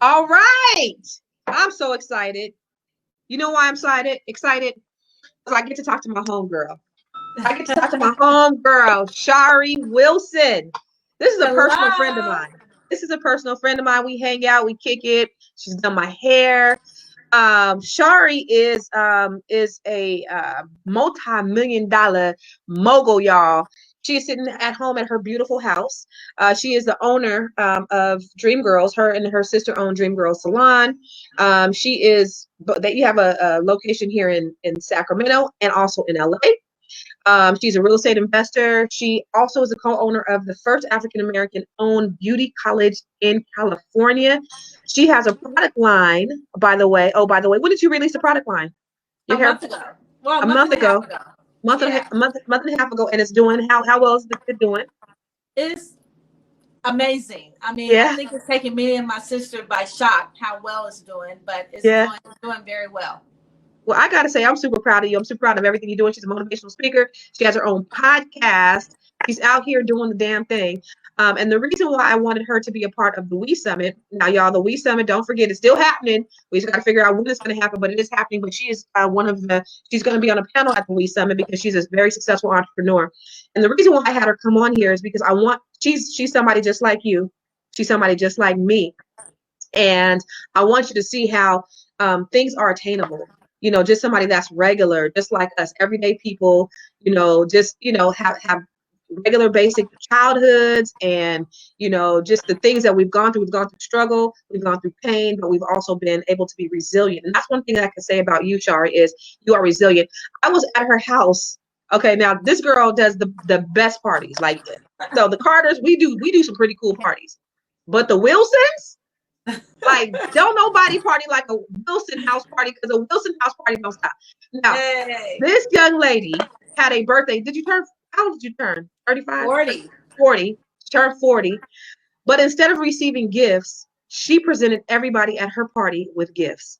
All right. I'm so excited. You know why I'm excited? Excited because I get to talk to my homegirl. I get to talk to my homegirl, Shari Wilson. This is a personal friend of Hello. mine. This is a personal friend of mine. We hang out, we kick it. She's done my hair. Shari is a multi-million dollar mogul, y'all. She is sitting at home at her beautiful house. She is the owner of Dream Girls. Her and her sister own Dream Girls Salon. She is that you have a location here in Sacramento and also in LA. She's a real estate investor. She also is a co-owner of the first African American owned beauty college in California. She has a product line, by the way. Oh, by the way, when did you release the product line? A Your hair month ago. Well, a a month month and a half ago, ago. month and a, Yeah. a month and a half ago, and it's doing how well is it doing? It's amazing. I mean, I Yeah, think it's taking me and my sister by shock how well it's doing, but yeah. it's doing very well. Well, I gotta say, I'm super proud of you. I'm super proud of everything you're doing. She's a motivational speaker. She has her own podcast. She's out here doing the damn thing. And the reason why I wanted her to be a part of the We Summit, now, y'all, the We Summit, don't forget, it's still happening. We just got to figure out when it's going to happen, but it is happening. But she is she's going to be on a panel at the We Summit because she's a very successful entrepreneur. And the reason why I had her come on here is because she's somebody just like you. She's somebody just like me. And I want you to see how things are attainable. Just somebody that's regular, just like us, everyday people. Just have regular basic childhoods, and just the things that we've gone through. We've gone through struggle, we've gone through pain, but we've also been able to be resilient. And that's one thing that I can say about you, Shari, is you are resilient. I was at her house. Okay, now this girl does the best parties. Like, so the Carters, we do some pretty cool parties, but the Wilsons, like, don't nobody party like a Wilson house party, because a Wilson house party don't stop. Now, Hey, this young lady had a birthday. How old did you turn? 35? 40. 40. She turned 40. But instead of receiving gifts, she presented everybody at her party with gifts.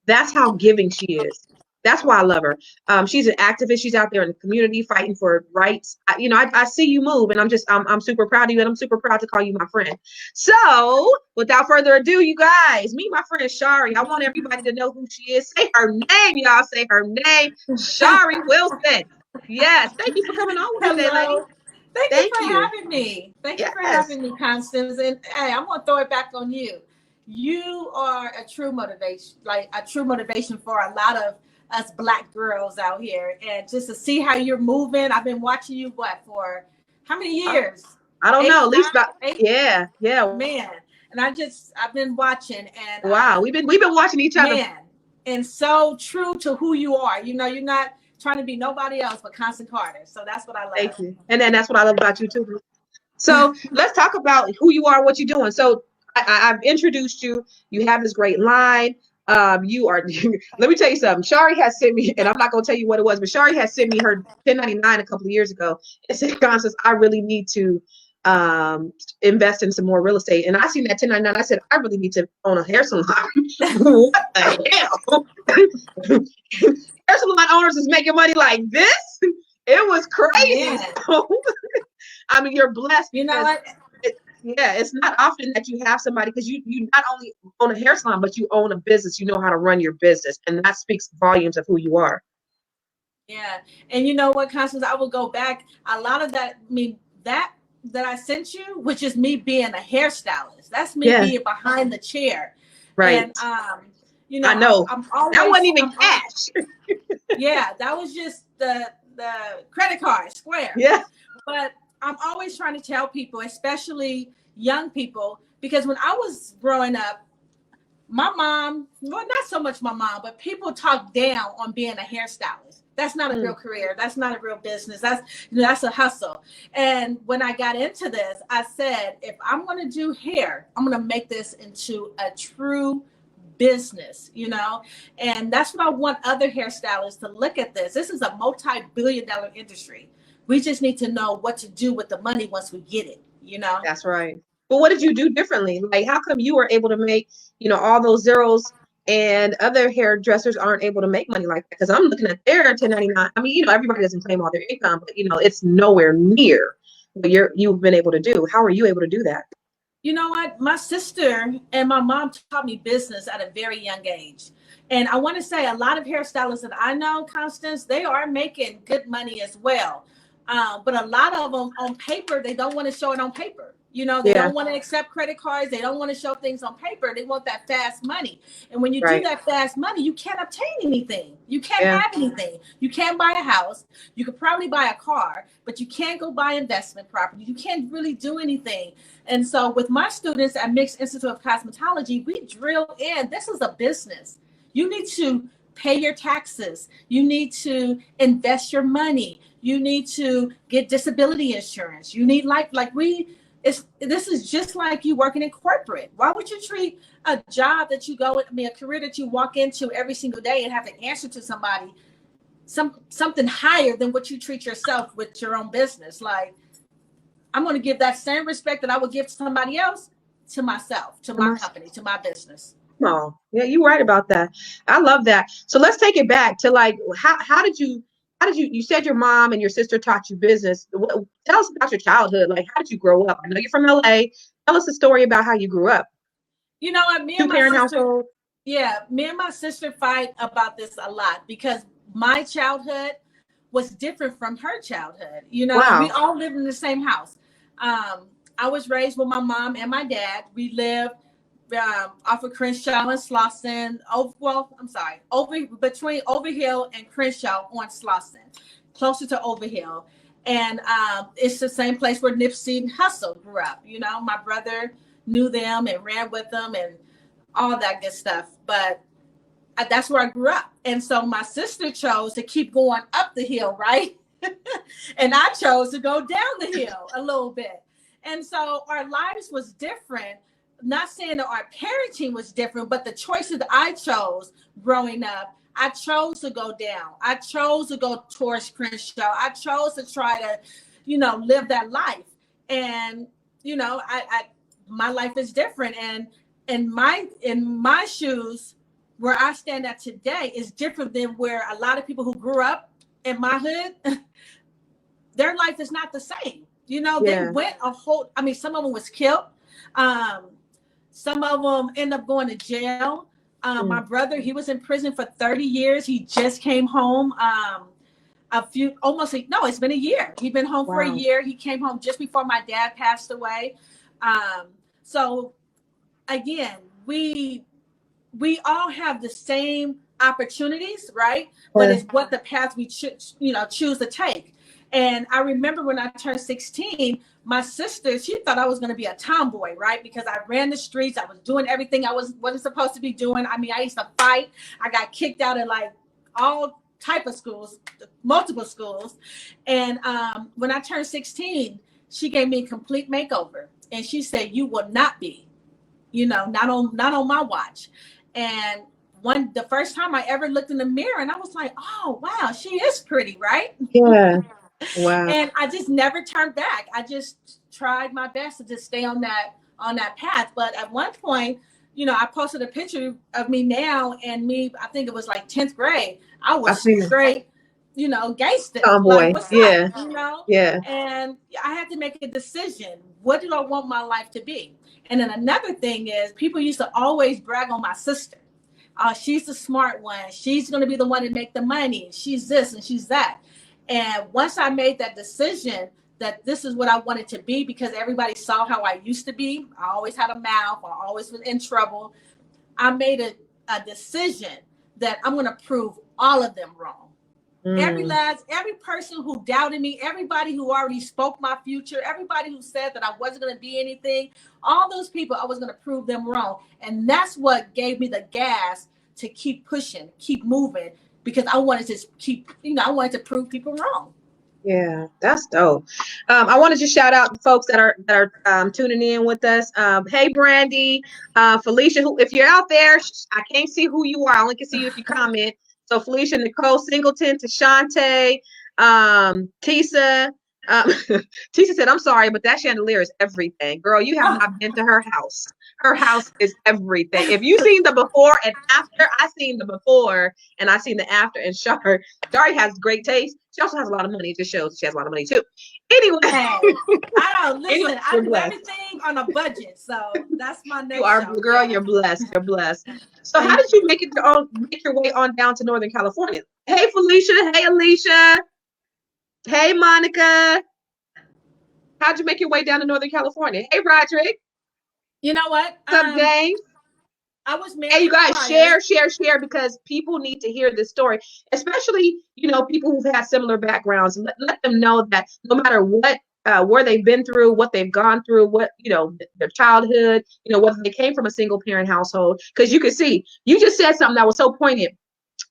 That's how giving she is. That's why I love her. She's an activist. She's out there in the community fighting for rights. I see you move, and I'm super proud of you, and I'm super proud to call you my friend. So, without further ado, you guys, meet my friend Shari. I want everybody to know who she is. Say her name, y'all. Say her name, Shari Wilson. Yes, thank you for coming on with me today, lady. Hello. Thank you Thank for you. having me. Thank you for Yes. having me, Constance. And hey, I'm gonna throw it back on you. You are a true motivation for a lot of us black girls out here. And just to see how you're moving, I've been watching you for how many I, years? I don't Eight, know. At nine, least about, eight, yeah, yeah. man. And I've been watching, and Wow, we've been watching each other. man, and so true to who you are. You're not trying to be nobody else but Constant Carter. So that's what I Thank love. you. And then that's what I love about you too. So let's talk about who you are, what you're doing. So I've introduced you. You have this great line. You are. Let me tell you something. Shari has sent me, and I'm not gonna tell you what it was, but Shari has sent me her 1099 a couple of years ago. And said, Constance, I really need to invest in some more real estate. And I seen that 1099. I said, I really need to own a hair salon. What the hell? Hair salon owners is making money like this. It was crazy. Man, So, I mean, you're blessed you know because what? yeah, it's not often that you have somebody, because you not only own a hair salon, but you own a business. You know how to run your business, and that speaks volumes of who you are. Yeah, and you know what, Constance? I will go back. A lot of that, I mean, that I sent you, which is me being a hairstylist. That's me Yeah, being behind the chair, right. and you I know, know. I'm That wasn't always, even cash. yeah, that was just the credit card, Square. Yeah, But I'm always trying to tell people, especially young people, because when I was growing up, my mom, well, not so much my mom, but people talk down on being a hairstylist. That's not a real mm, career. That's not a real business. That's a hustle. And when I got into this, I said, if I'm going to do hair, I'm going to make this into a true business, and that's what I want other hairstylists to look at this. This is a multi-billion-dollar industry. We just need to know what to do with the money once we get it. that's right. But what did you do differently? Like, how come you were able to make, all those zeros, and other hairdressers aren't able to make money like that? Because I'm looking at their 1099. I mean, everybody doesn't claim all their income, but it's nowhere near what you've been able to do. How are you able to do that? You know what? My sister and my mom taught me business at a very young age. And I want to say a lot of hairstylists that I know, Constance, they are making good money as well. But a lot of them on paper, they don't want to show it on paper. You know, they Yeah. don't want to accept credit cards. They don't want to show things on paper. They want that fast money. And when you do Right. that fast money, you can't obtain anything. You can't Yeah. have anything. You can't buy a house. You could probably buy a car, but you can't go buy investment property. You can't really do anything. And so with my students at Mixed Institute of Cosmetology, we drill in, this is a business. You need to pay your taxes. You need to invest your money. You need to get disability insurance. You need this is just like you working in corporate. Why would you treat a job that you go, a career that you walk into every single day and have to answer to somebody something higher than what you treat yourself with your own business? Like, I'm going to give that same respect that I would give to somebody else to myself, to my company, to my business. Oh, yeah, you're right about that. I love that. So let's take it back to like, how did you said your mom and your sister taught you business. Tell us about your childhood. Like, how did you grow up? I know you're from LA. Tell us a story about how you grew up. You know what? Me and my sister, me and my sister fight about this a lot because my childhood was different from her childhood. You know, Wow. We all lived in the same house. I was raised with my mom and my dad. We lived off of Crenshaw and Slauson. Between Overhill and Crenshaw on Slauson, closer to Overhill. And it's the same place where Nipsey and Hussle grew up. You know, my brother knew them and ran with them and all that good stuff. But that's where I grew up. And so my sister chose to keep going up the hill, right? And I chose to go down the hill a little bit. And so our lives was different. Not saying that our parenting was different, but the choices that I chose growing up, I chose to go down. I chose to go towards Crenshaw. I chose to try to, live that life. And, my life is different. And in my shoes, where I stand at today is different than where a lot of people who grew up in my hood, their life is not the same. They went some of them was killed. Some of them end up going to jail. My brother, he was in prison for 30 years. He just came home it's been a year. He'd been home for a year. He came home just before my dad passed away. So again, we all have the same opportunities, right? But it's what the path we choose to take. And I remember when I turned 16, my sister, she thought I was going to be a tomboy, right? Because I ran the streets. I was doing everything I wasn't supposed to be doing. I mean, I used to fight. I got kicked out of like all type of schools, multiple schools. And when I turned 16, she gave me a complete makeover. And she said, you will not be, not on my watch. And the first time I ever looked in the mirror and I was like, oh, wow, she is pretty, right? Yeah. Wow. And I just never turned back. I just tried my best to just stay on that path. But at one point, I posted a picture of me now and me, I think it was like 10th grade. I was straight, gangster. Tomboy. Like, what's yeah. up, Yeah. And I had to make a decision. What do I want my life to be? And then another thing is people used to always brag on my sister. She's the smart one. She's going to be the one to make the money. She's this and she's that. And once I made that decision that this is what I wanted to be, because everybody saw how I used to be, I always had a mouth, I always was in trouble. I made a decision that I'm going to prove all of them wrong. Every person who doubted me, everybody who already spoke my future, everybody who said that I wasn't going to be anything, all those people, I was going to prove them wrong. And that's what gave me the gas to keep pushing, keep moving, because I wanted to prove people wrong. Yeah, that's dope. I want to just shout out the folks that are tuning in with us. Hey, Brandy, Felicia, who, if you're out there, I can't see who you are. I only can see you if you comment. So Felicia, Nicole Singleton, Tashante, Tisa, Um, Tisha said, I'm sorry, but that chandelier is everything. Girl, you have Oh, not been to her house. Her house is everything. If you seen the before and after, I seen the before and I seen the after. And Shari has great taste. She also has a lot of money. It just shows she has a lot of money too. Anyway, hey, I don't anyway, listen. I you're do blessed. everything on a budget, so that's my You next are, show. girl, Yeah, you're blessed. You're blessed. So how thank did you you. make your way on down to Northern California? Hey Felicia, hey Alicia, hey Monica. How'd you make your way down to Northern California? Hey Roderick. You know what? What's up, James? I was Hey, you married guys, prior. share because people need to hear this story, especially, people who've had similar backgrounds. Let them know that no matter what, where they've been through, what they've gone through, what, their childhood, whether they came from a single parent household, because you can see, you just said something that was so poignant.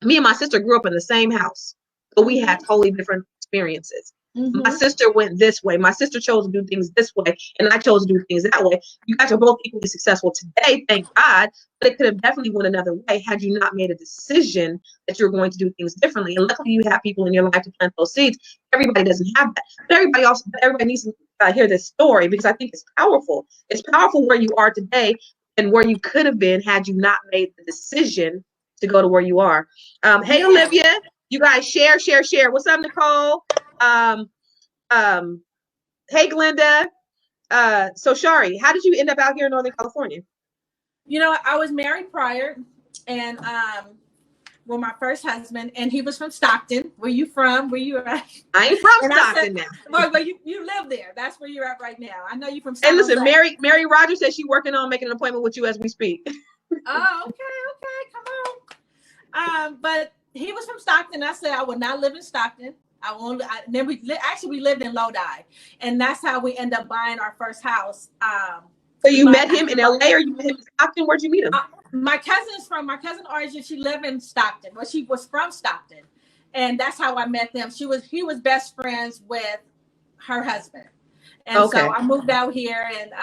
Me and my sister grew up in the same house, but we had Mm-hmm. totally different experiences. My Mm-hmm. sister went this way. My sister chose to do things this way, and I chose to do things that way. You guys are both equally successful today, thank God, but it could have definitely went another way had you not made a decision that you're going to do things differently. And luckily, you have people in your life to plant those seeds. Everybody doesn't have that, but everybody needs to hear this story because I think it's powerful. It's powerful where you are today and where you could have been had you not made the decision to go to where you are. Hey, Yeah. Olivia, you guys share. What's up, Nicole? Um, um, hey, Glenda. So Shari, how did you end up out here in Northern California? You know, I was married prior, and well, my first husband, and he was from Stockton. Where you from? Where you at? I ain't from And I said, Stockton now. well, you live there. That's where you're at right now. I know you from Hey, San listen, Jose. Mary Rogers says she's working on making an appointment with you as we speak. Oh, okay, come on. But he was from Stockton. I said I would not live in Stockton. I won't. Then actually we lived in Lodi, and that's how we end up buying our first house. So We you bought met him in LA or you met him in Stockton? Where'd you meet him? my cousin Origin. She lived in Stockton. Well, she was from Stockton, and that's how I met them. He was best friends with her husband, and so Okay. I moved out here and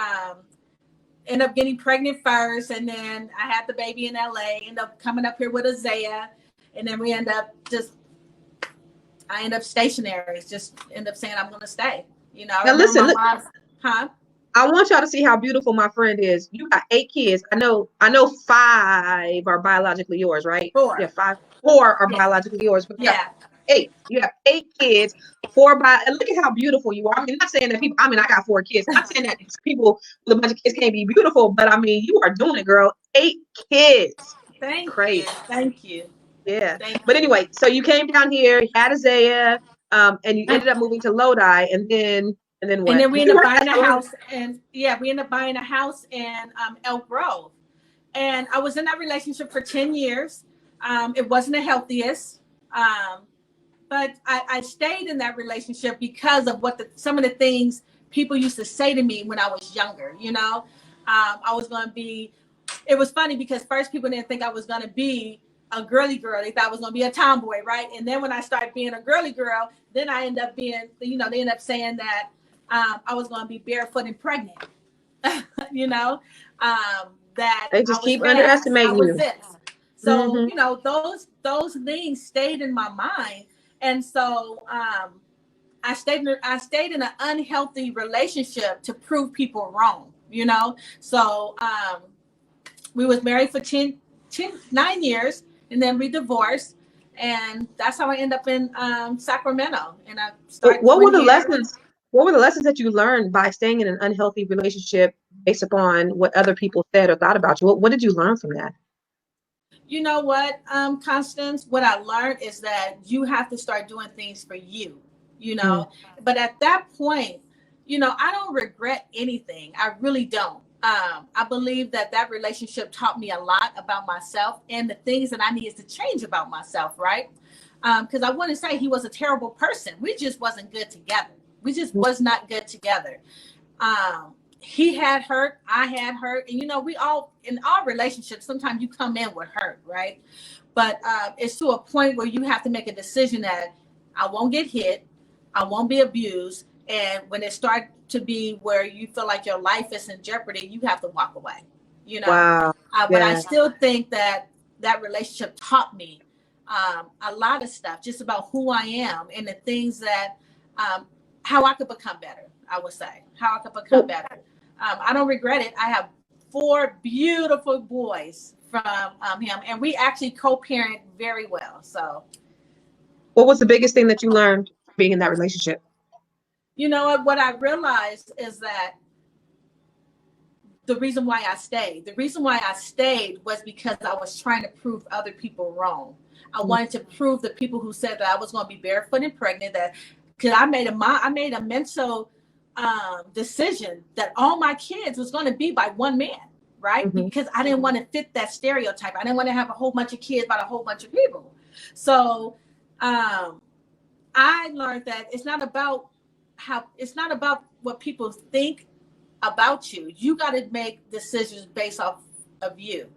ended up getting pregnant first, and then I had the baby in LA. Ended up coming up here with Isaiah, and then I end up stationary. Just end up saying I'm going to stay. You know, I Now remember listen, my mom's, huh? I want y'all to see how beautiful my friend is. You got 8 kids. I know 5 are biologically yours, right? Yeah, 4. 5. 4 are Yeah, biologically yours, but you got yeah. 8. You have 8 kids, 4 and look at how beautiful you are. I mean, not saying that people, I mean, I got 4 kids. Not saying that people with a bunch of kids can't be beautiful, but I mean, you are doing it, girl. 8 kids. Thank you, Crazy. thank you, Yeah. thank But you. anyway, so you came down here, had Isaiah, and you ended up moving to Lodi, and then And what? then we Did ended you up work buying that a salon? house, and yeah, we ended up buying a house in Elk Grove. And I was in that relationship for 10 years. It wasn't the healthiest. Um, but I stayed in that relationship because of some of the things people used to say to me when I was younger. I was going to be. It was funny because first people didn't think I was going to be a girly girl. They thought I was going to be a tomboy, right? And then when I started being a girly girl, then I end up being. They end up saying that I was going to be barefoot and pregnant. you know, that They I just was keep fast, I underestimating was you. this. So, Hmm. those things stayed in my mind. And so I stayed in an unhealthy relationship to prove people wrong, So we was married for 9 years, and then we divorced. And that's how I end up in Sacramento. And I But started what were doing the hair. lessons? What were the lessons that you learned by staying in an unhealthy relationship based upon what other people said or thought about you? What did you learn from that? You know what, Constance, what I learned is that you have to start doing things for you, you Mm. know. But at that point, I don't regret anything. I really don't. I believe that relationship taught me a lot about myself and the things that I needed to change about myself, right? Because I wouldn't say he was a terrible person. We just wasn't good together. We just was not good together. He had hurt, I had hurt, and we all in our relationships. Sometimes you come in with hurt, right? But it's to a point where you have to make a decision that I won't get hit, I won't be abused, and when it starts to be where you feel like your life is in jeopardy, you have to walk away. You know, Wow. but I Yeah. still think that relationship taught me a lot of stuff just about who I am and the things that um, how I could become better. I would say how I could become better. I don't regret it. I have 4 beautiful boys from him, and we actually co-parent very well. So, what was the biggest thing that you learned from being in that relationship? you know what I realized is that the reason why I stayed was because I was trying to prove other people wrong. I wanted to prove the people who said that I was going to be barefoot and pregnant, that because I made a mental decision that all my kids was going to be by one man, right? Mm-hmm. Because I didn't want to fit that stereotype. I didn't want to have a whole bunch of kids by a whole bunch of people. So I learned that it's not about what people think about you. You got to make decisions based off of you,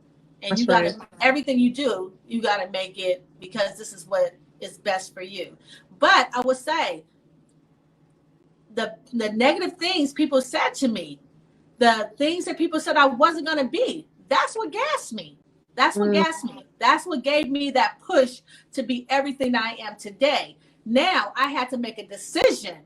and That's you got to right. everything you do, you got to make it because this is what is best for you. But I would say the negative things people said to me, the things that people said I wasn't going to be, that's what gassed me. That's what gassed me. That's what gave me that push to be everything I am today. Now I had to make a decision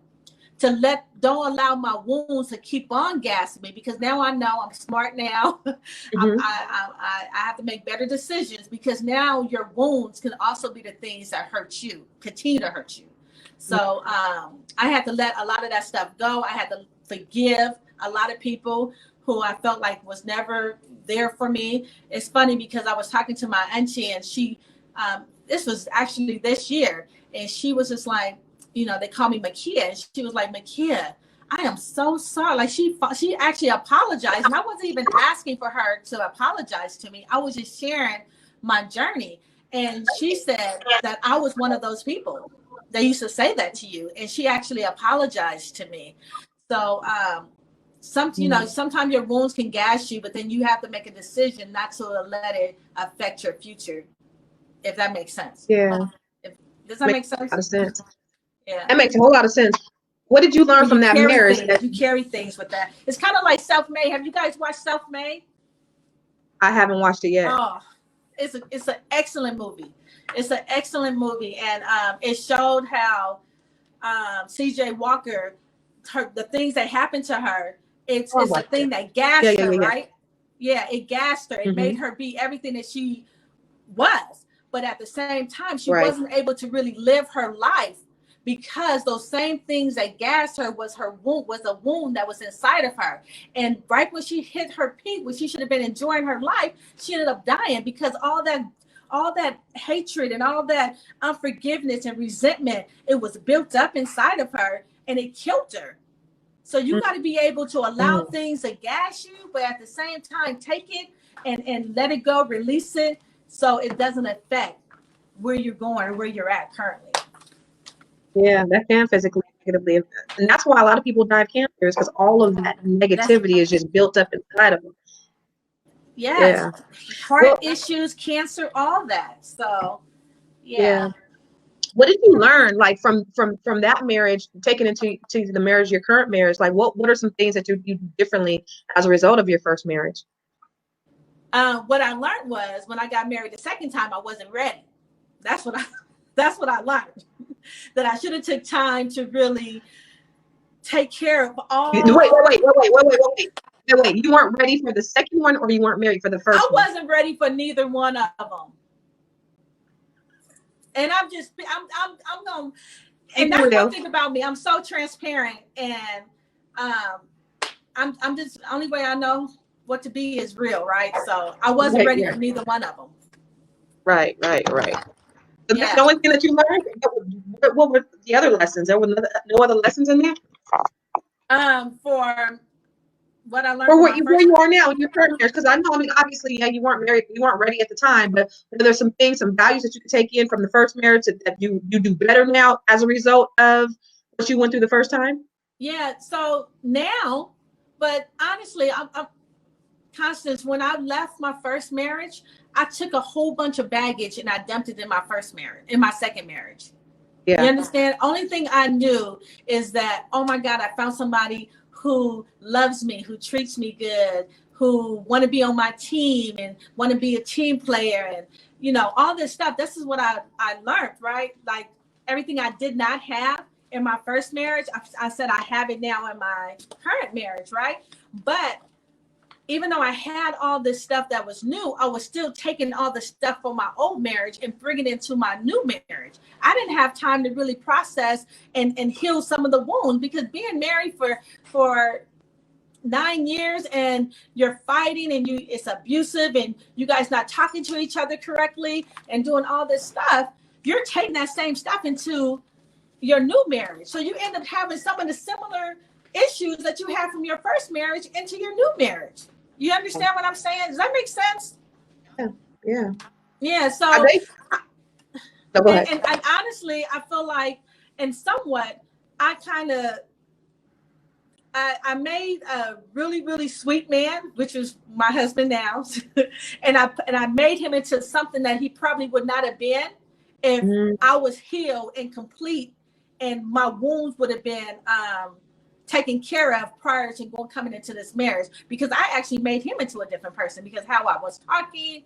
to don't allow my wounds to keep on gassing me, because now I know I'm smart now. Mm-hmm. I have to make better decisions, because now your wounds can also be the things that hurt you, continue to hurt you. So I had to let a lot of that stuff go. I had to forgive a lot of people who I felt like was never there for me. It's funny because I was talking to my auntie, and she, this was actually this year, and she was just like, you know, they call me Makia, and she was like, Makia, I am so sorry. Like she actually apologized, and I wasn't even asking for her to apologize to me. I was just sharing my journey, and she said that I was one of those people that used to say that to you, and she actually apologized to me. So sometimes your wounds can gas you, but then you have to make a decision not to let it affect your future, if that makes sense. Yeah. Does that make sense? A lot of sense. Yeah. That makes a whole lot of sense. What did you learn from that marriage? You carry things with that. It's kind of like Self-Made. Have you guys watched Self-Made? I haven't watched it yet. Oh, it's an excellent movie. It's an excellent movie, and it showed how CJ Walker, the things that happened to her, it's the thing that gassed her, right? Yeah, it gassed her. It made her be everything that she was. But at the same time, she wasn't able to really live her life, because those same things that gassed her was a wound that was inside of her. And right when she hit her peak, when she should have been enjoying her life, she ended up dying, because all that hatred and all that unforgiveness and resentment, it was built up inside of her, and it killed her. So you got to be able to allow things to gas you, but at the same time, take it and let it go, release it, so it doesn't affect where you're going or where you're at currently. Yeah, that can physically negatively affect. And that's why a lot of people die of cancer, is because all of that negativity is just built up inside of them. Yes. Yeah. Heart issues, cancer, all that. So, yeah. What did you learn, like from that marriage, taken into the marriage, your current marriage? Like, what are some things that you do differently as a result of your first marriage? What I learned was, when I got married the second time, I wasn't ready. That's what I learned. That I should have took time to really take care of all. Wait. You weren't ready for the second one, or you weren't married for the first one? I wasn't ready for neither one of them. And I'm going, and that's one thing about me. I'm so transparent, and I'm just, only way I know what to be is real, right? So I wasn't ready for neither one of them. Right. Yeah. The only thing that you learned, what were the other lessons? There were no other lessons in there? For what I learned. For where you are now in your current marriage, because I know, obviously, you weren't married, you weren't ready at the time, but there's some things, some values that you could take in from the first marriage that you do better now as a result of what you went through the first time? Yeah, so now, but honestly, I'm Constance, when I left my first marriage, I took a whole bunch of baggage and I dumped it in my second marriage. Yeah. You understand? Only thing I knew is that, oh my God, I found somebody who loves me, who treats me good, who want to be on my team and want to be a team player, and all this stuff. This is what I learned, right? Like everything I did not have, in my first marriage. I said I have it now in my current marriage, right? But even though I had all this stuff that was new, I was still taking all the stuff from my old marriage and bringing it into my new marriage. I didn't have time to really process and heal some of the wounds, because being married for 9 years and you're fighting and it's abusive and you guys not talking to each other correctly and doing all this stuff, you're taking that same stuff into your new marriage. So you end up having some of the similar issues that you had from your first marriage into your new marriage. You understand what I'm saying? Does that make sense? Yeah. So, go ahead. And honestly, I feel like, and somewhat, I made a really, really sweet man, which is my husband now, and I made him into something that he probably would not have been if I was healed and complete, and my wounds would have been taken care of prior to coming into this marriage, because I actually made him into a different person, because how I was talking,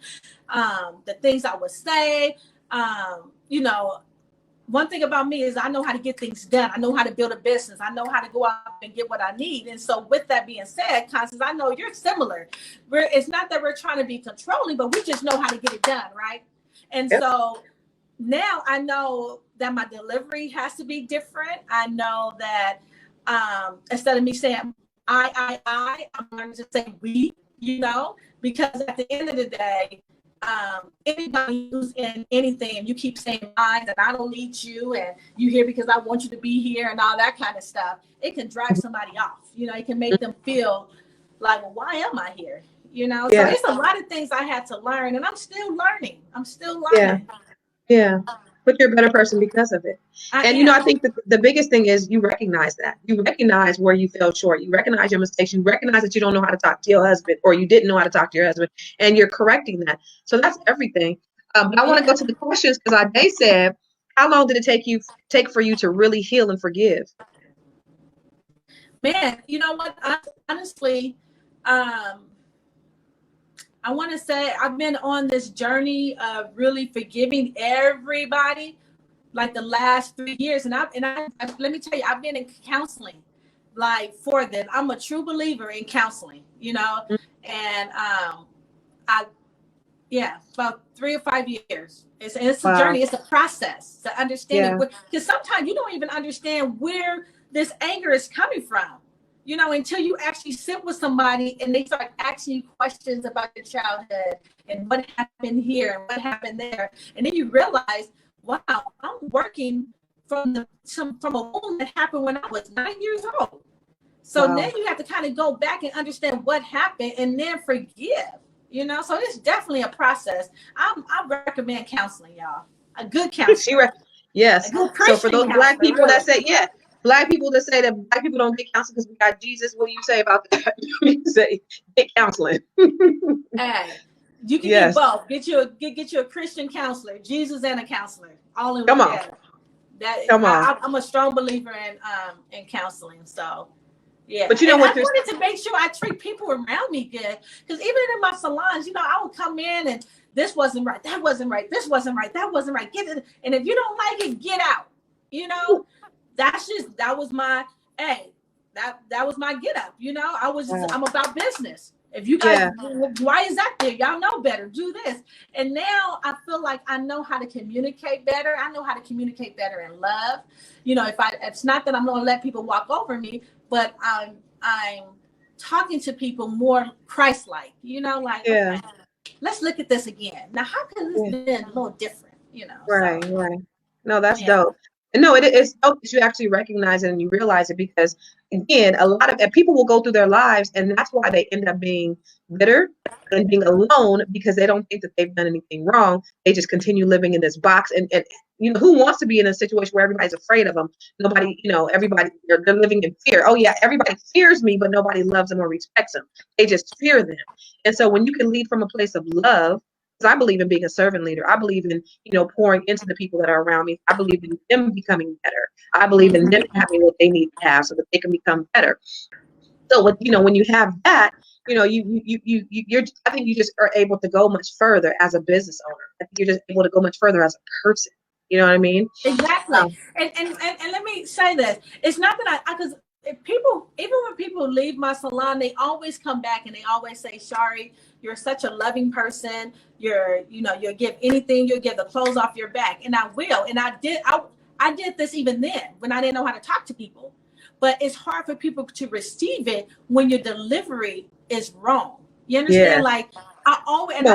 the things I would say, one thing about me is I know how to get things done. I know how to build a business. I know how to go out and get what I need. And so with that being said, Constance, I know you're similar. It's not that we're trying to be controlling, but we just know how to get it done, right? And so now I know that my delivery has to be different. I know that instead of me saying I'm learning to say we, because at the end of the day, anybody who's in anything and you keep saying mine and I don't need you and you here because I want you to be here and all that kind of stuff, it can drive somebody off. It can make them feel like, well, why am I here? So it's a lot of things I had to learn, and I'm still learning. But you're a better person because of it. I think that the biggest thing is you recognize that. You recognize where you fell short. You recognize your mistakes. You recognize that you don't know how to talk to your husband, or you didn't know how to talk to your husband, and you're correcting that. So that's everything. But I want to go to the questions, because they said, how long did it take for you to really heal and forgive? Man, you know what? Honestly, I want to say I've been on this journey of really forgiving everybody, like the last 3 years. And I let me tell you, I've been in counseling like for this. I'm a true believer in counseling, and about 3 or 5 years. It's a journey. It's a process to understand it, because sometimes you don't even understand where this anger is coming from. Until you actually sit with somebody and they start asking you questions about your childhood and what happened here and what happened there. And then you realize, wow, I'm working from a wound that happened when I was 9 years old. So then you have to kind of go back and understand what happened and then forgive, So it's definitely a process. I recommend counseling, y'all. A good counselor. Yes. So for those Black people that say, Black people that say that Black people don't get counseling because we got Jesus, what do you say about that? You say get counseling. Hey, you can get both. Get you a Christian counselor, Jesus and a counselor, all in one. Come on. I'm a strong believer in counseling. So but I wanted to make sure I treat people around me good, because even in my salons, I would come in and this wasn't right, that wasn't right, this wasn't right, that wasn't right. Get it, and if you don't like it, get out. That was my that was my get up. I'm about business. If you guys, why is that there? Y'all know better. Do this. And now I feel like I know how to communicate better. I know how to communicate better in love. It's not that I'm going to let people walk over me, but I'm talking to people more Christ-like. Okay, let's look at this again. Now, how can this be a little different? Right. No, that's dope. And no, it's dope that you actually recognize it and you realize it, because again, a lot of people will go through their lives, and that's why they end up being bitter and being alone, because they don't think that they've done anything wrong. They just continue living in this box, and who wants to be in a situation where everybody's afraid of them? Nobody, everybody, they're living in fear. Oh yeah, everybody fears me, but nobody loves them or respects them. They just fear them. And so when you can lead from a place of love, I believe in being a servant leader. I believe in, pouring into the people that are around me. I believe in them becoming better. I believe in them having what they need to have so that they can become better. So when you have that, you're, I think you just are able to go much further as a business owner. I think you're just able to go much further as a person. You know what I mean? Exactly. And let me say this. It's not that because if people, even when people leave my salon, they always come back and they always say, Shari, you're such a loving person. You'll give anything, you'll give the clothes off your back. And I will. And I did this even then when I didn't know how to talk to people. But it's hard for people to receive it when your delivery is wrong. You understand? Yeah. Like I always, and I